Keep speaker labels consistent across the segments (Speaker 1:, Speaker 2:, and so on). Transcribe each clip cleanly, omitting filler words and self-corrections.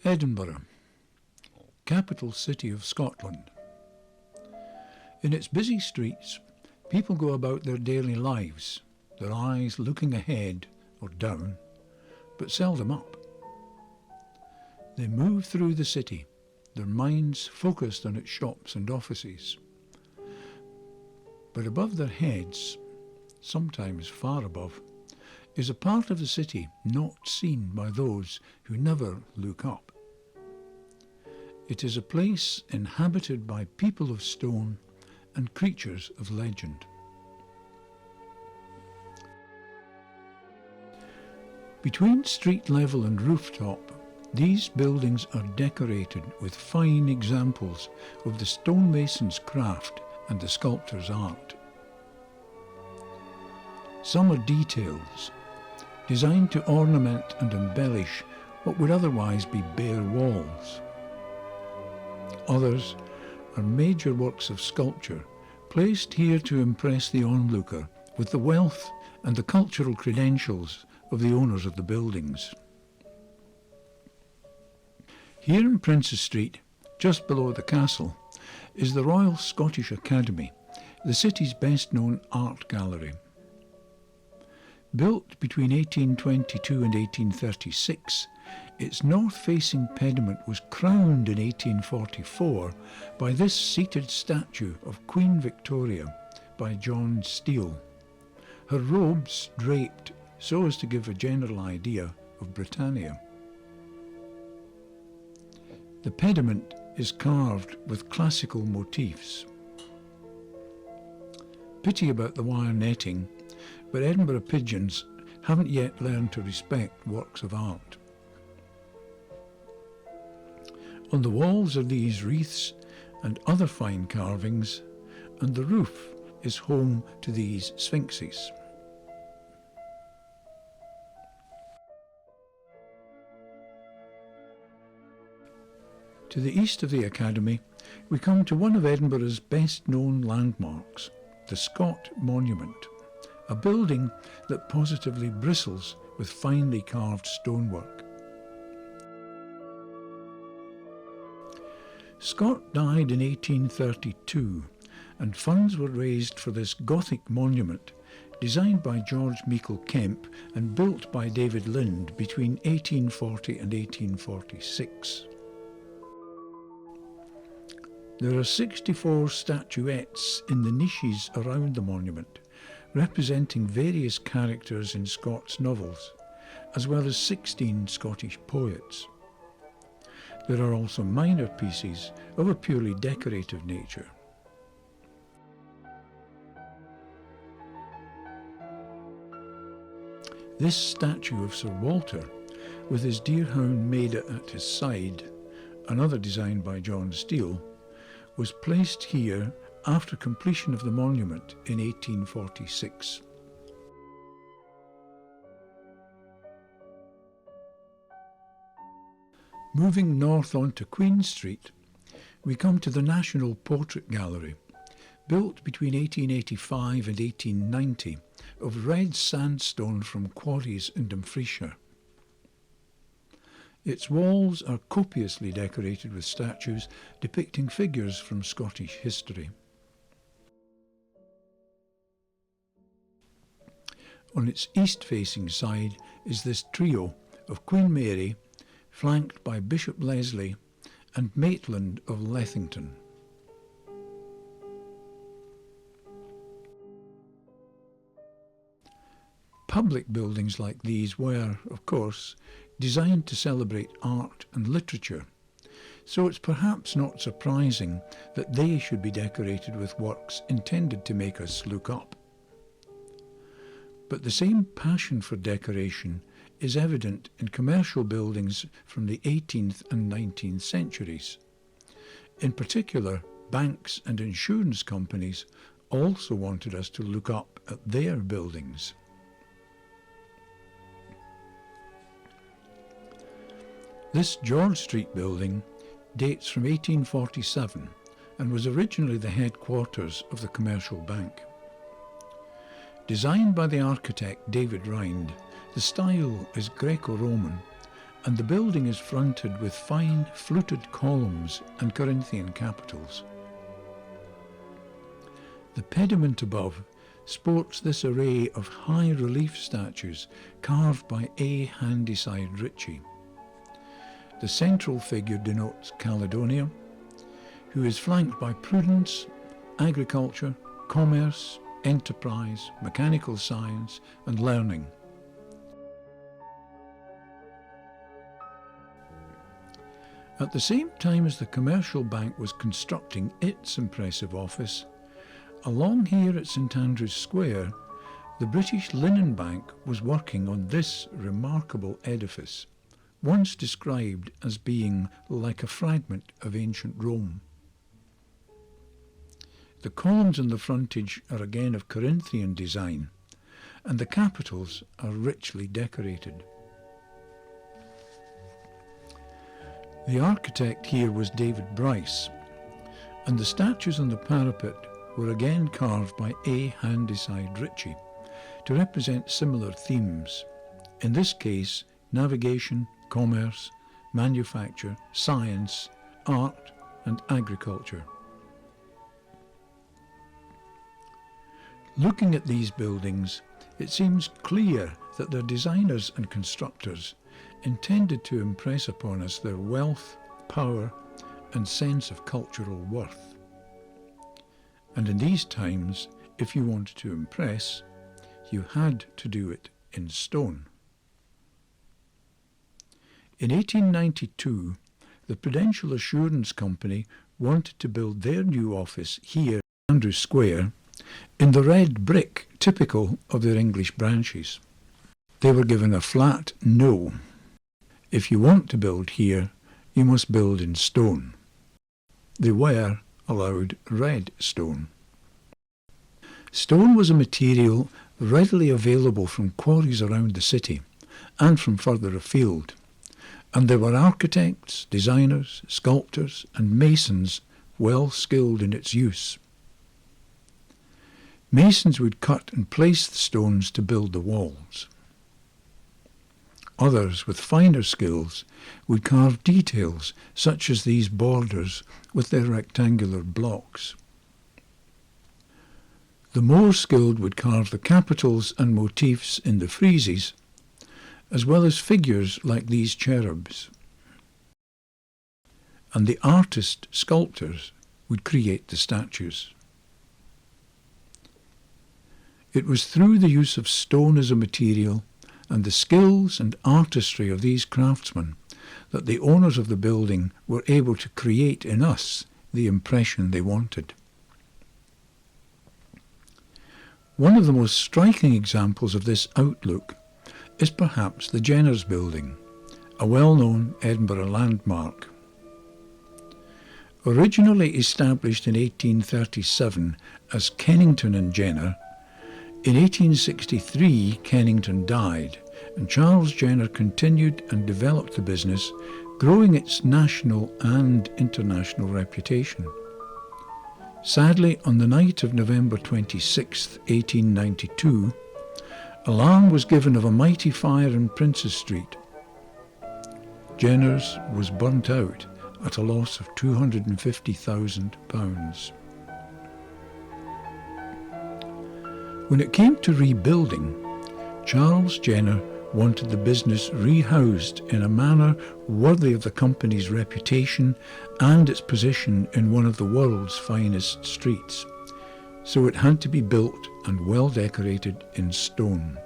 Speaker 1: Edinburgh, capital city of Scotland. In its busy streets, people go about their daily lives, their eyes looking ahead or down, but seldom up. They move through the city, their minds focused on its shops and offices. But above their heads, sometimes far above, is a part of the city not seen by those who never look up. It is a place inhabited by people of stone and creatures of legend. Between street level and rooftop, these buildings are decorated with fine examples of the stonemason's craft and the sculptor's art. Some are details, designed to ornament and embellish what would otherwise be bare walls. Others are major works of sculpture, placed here to impress the onlooker with the wealth and the cultural credentials of the owners of the buildings. Here in Princes Street, just below the castle, is the Royal Scottish Academy, the city's best-known art gallery. Built between 1822 and 1836, its north-facing pediment was crowned in 1844 by this seated statue of Queen Victoria by John Steele, her robes draped so as to give a general idea of Britannia. The pediment is carved with classical motifs. Pity about the wire netting, but Edinburgh pigeons haven't yet learned to respect works of art. On the walls are these wreaths and other fine carvings, and the roof is home to these sphinxes. To the east of the Academy, we come to one of Edinburgh's best-known landmarks, the Scott Monument, a building that positively bristles with finely carved stonework. Scott died in 1832, and funds were raised for this Gothic monument, designed by George Meikle Kemp and built by David Lind between 1840 and 1846. There are 64 statuettes in the niches around the monument, representing various characters in Scott's novels, as well as 16 Scottish poets. There are also minor pieces of a purely decorative nature. This statue of Sir Walter, with his deerhound Maida at his side, another designed by John Steele, was placed here after completion of the monument in 1846. Moving north onto Queen Street, we come to the National Portrait Gallery, built between 1885 and 1890 of red sandstone from quarries in Dumfriesshire. Its walls are copiously decorated with statues depicting figures from Scottish history. On its east-facing side is this trio of Queen Mary, flanked by Bishop Leslie and Maitland of Lethington. Public buildings like these were, of course, designed to celebrate art and literature, so it's perhaps not surprising that they should be decorated with works intended to make us look up. But the same passion for decoration is evident in commercial buildings from the 18th and 19th centuries. In particular, banks and insurance companies also wanted us to look up at their buildings. This George Street building dates from 1847 and was originally the headquarters of the commercial bank. Designed by the architect David Rind, the style is Greco-Roman and the building is fronted with fine fluted columns and Corinthian capitals. The pediment above sports this array of high relief statues carved by A. Handyside Ritchie. The central figure denotes Caledonia, who is flanked by prudence, agriculture, commerce, enterprise, mechanical science and learning. At the same time as the commercial bank was constructing its impressive office, along here at St Andrew's Square, the British Linen Bank was working on this remarkable edifice, once described as being like a fragment of ancient Rome. The columns on the frontage are again of Corinthian design, and the capitals are richly decorated. The architect here was David Bryce, and the statues on the parapet were again carved by A. Handyside Ritchie to represent similar themes, in this case navigation, commerce, manufacture, science, art and agriculture. Looking at these buildings, it seems clear that their designers and constructors intended to impress upon us their wealth, power and sense of cultural worth. And in these times, if you wanted to impress, you had to do it in stone. In 1892, the Prudential Assurance Company wanted to build their new office here in Andrew Square in the red brick typical of their English branches. They were given a flat no. If you want to build here, you must build in stone. They were allowed red stone. Stone was a material readily available from quarries around the city and from further afield, and there were architects, designers, sculptors and masons well skilled in its use. Masons would cut and place the stones to build the walls. Others, with finer skills, would carve details such as these borders with their rectangular blocks. The more skilled would carve the capitals and motifs in the friezes, as well as figures like these cherubs. And the artist sculptors would create the statues. It was through the use of stone as a material and the skills and artistry of these craftsmen that the owners of the building were able to create in us the impression they wanted. One of the most striking examples of this outlook is perhaps the Jenner's Building, a well-known Edinburgh landmark. Originally established in 1837 as Kennington and Jenner, in 1863 Kennington died, and Charles Jenner continued and developed the business, growing its national and international reputation. Sadly, on the night of November 26, 1892, alarm was given of a mighty fire in Princes Street. Jenner's was burnt out at a loss of £250,000. When it came to rebuilding, Charles Jenner wanted the business rehoused in a manner worthy of the company's reputation and its position in one of the world's finest streets, so it had to be built and well decorated in stone.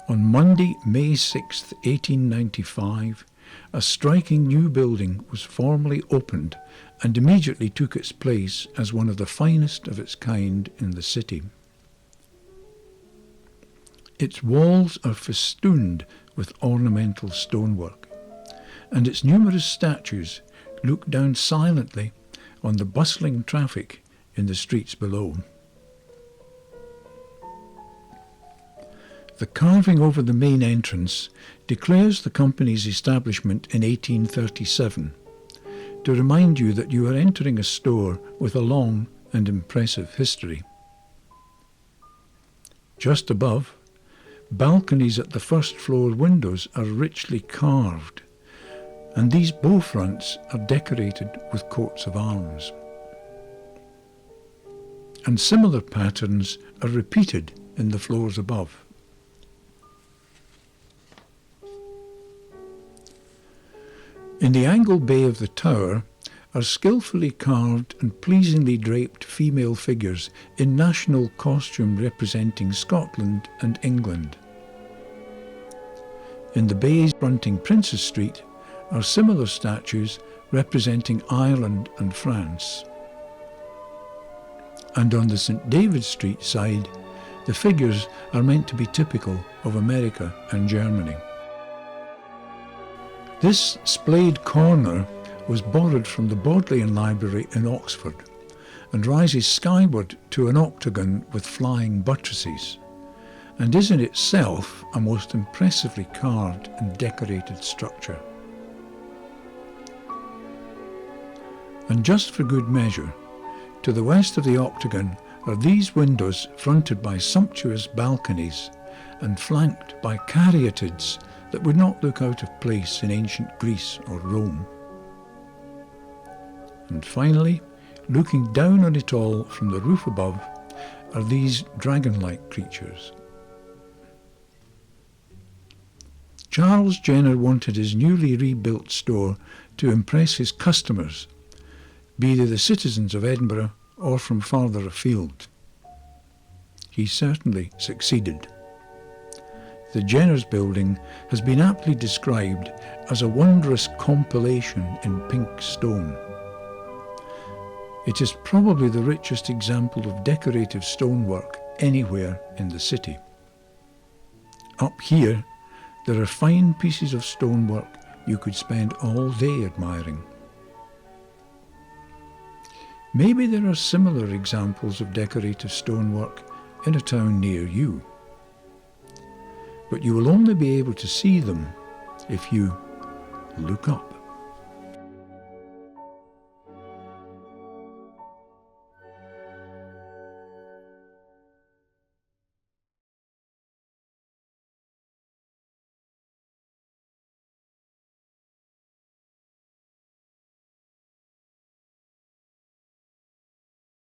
Speaker 1: On Monday, May 6, 1895, a striking new building was formally opened and immediately took its place as one of the finest of its kind in the city. Its walls are festooned with ornamental stonework, and its numerous statues look down silently on the bustling traffic in the streets below. The carving over the main entrance declares the company's establishment in 1837, to remind you that you are entering a store with a long and impressive history. Just above, balconies at the first floor windows are richly carved, and these bow fronts are decorated with coats of arms. And similar patterns are repeated in the floors above. In the angled bay of the tower are skillfully carved and pleasingly draped female figures in national costume representing Scotland and England. In the bays fronting Princes Street are similar statues representing Ireland and France. And on the St David's Street side, the figures are meant to be typical of America and Germany. This splayed corner was borrowed from the Bodleian Library in Oxford and rises skyward to an octagon with flying buttresses, and is in itself a most impressively carved and decorated structure. And just for good measure, to the west of the octagon are these windows fronted by sumptuous balconies and flanked by caryatids that would not look out of place in ancient Greece or Rome. And finally, looking down on it all from the roof above, are these dragon-like creatures. Charles Jenner wanted his newly rebuilt store to impress his customers, be they the citizens of Edinburgh or from farther afield. He certainly succeeded. The Jenners building has been aptly described as a wondrous compilation in pink stone. It is probably the richest example of decorative stonework anywhere in the city. Up here, there are fine pieces of stonework you could spend all day admiring. Maybe there are similar examples of decorative stonework in a town near you. But you will only be able to see them if you look up.